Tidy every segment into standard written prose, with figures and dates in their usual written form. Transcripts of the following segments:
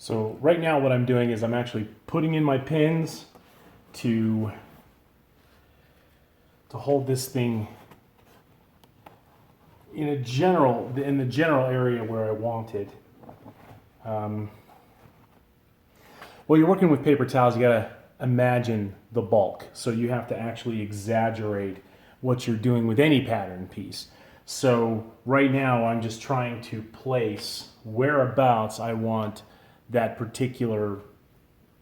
So right now what I'm doing is I'm actually putting in my pins to hold this thing in the general area where I want it. Well, you're working with paper towels, you gotta imagine the bulk. So you have to actually exaggerate what you're doing with any pattern piece. So right now I'm just trying to place whereabouts I want that particular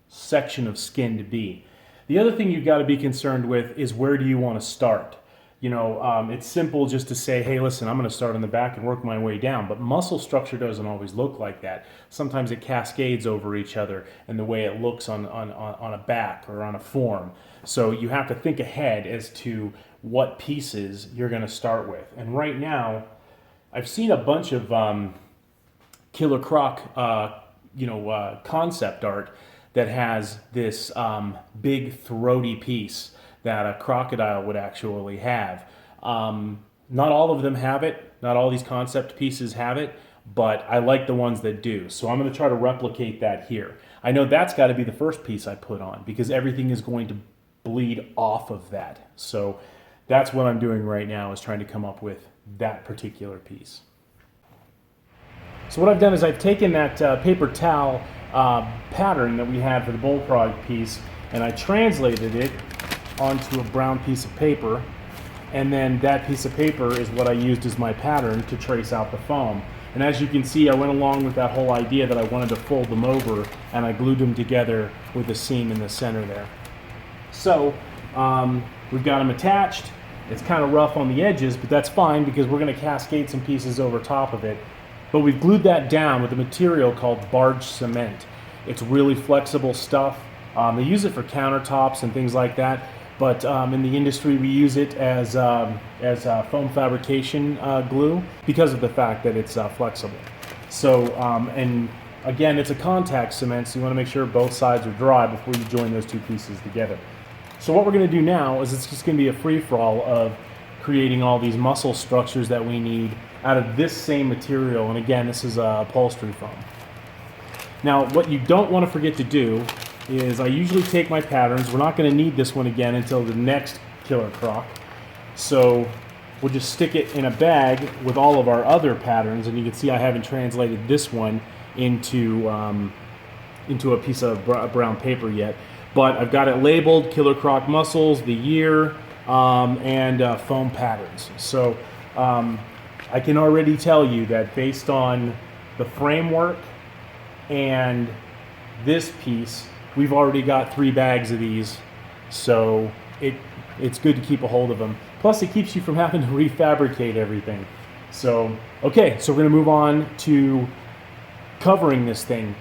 section of skin to be. The other thing you've got to be concerned with is where do you want to start? You know, it's simple just to say, hey, listen, I'm going to start on the back and work my way down. But muscle structure doesn't always look like that. Sometimes it cascades over each other and the way it looks on a back or on a form. So you have to think ahead as to what pieces you're going to start with. And right now, I've seen a bunch of Killer Croc, concept art that has this big throaty piece that a crocodile would actually have. Not all of them have it. Not all these concept pieces have it, but I like the ones that do. So I'm going to try to replicate that here. I know that's got to be the first piece I put on because everything is going to bleed off of that. So that's what I'm doing right now, is trying to come up with that particular piece. So what I've done is I've taken that paper towel pattern that we had for the bullfrog piece, and I translated it onto a brown piece of paper, and then that piece of paper is what I used as my pattern to trace out the foam. And as you can see, I went along with that whole idea that I wanted to fold them over, and I glued them together with a seam in the center there. So we've got them attached. It's kind of rough on the edges, but that's fine because we're going to cascade some pieces over top of it. But we've glued that down with a material called barge cement. It's really flexible stuff. They use it for countertops and things like that. But in the industry, we use it as foam fabrication glue because of the fact that it's flexible. So, and again, it's a contact cement, so you want to make sure both sides are dry before you join those two pieces together. So what we're going to do now is it's just going to be a free-for-all of creating all these muscle structures that we need out of this same material. And again, this is upholstery foam. Now, what you don't want to forget to do is I usually take my patterns. We're not going to need this one again until the next Killer Croc. So we'll just stick it in a bag with all of our other patterns. And you can see I haven't translated this one into a piece of brown paper yet. But I've got it labeled Killer Croc muscles, the year, and foam patterns. So I can already tell you that based on the framework and this piece, we've already got 3 bags of these, so it's good to keep a hold of them. Plus, it keeps you from having to refabricate everything. So, okay, so we're going to move on to covering this thing.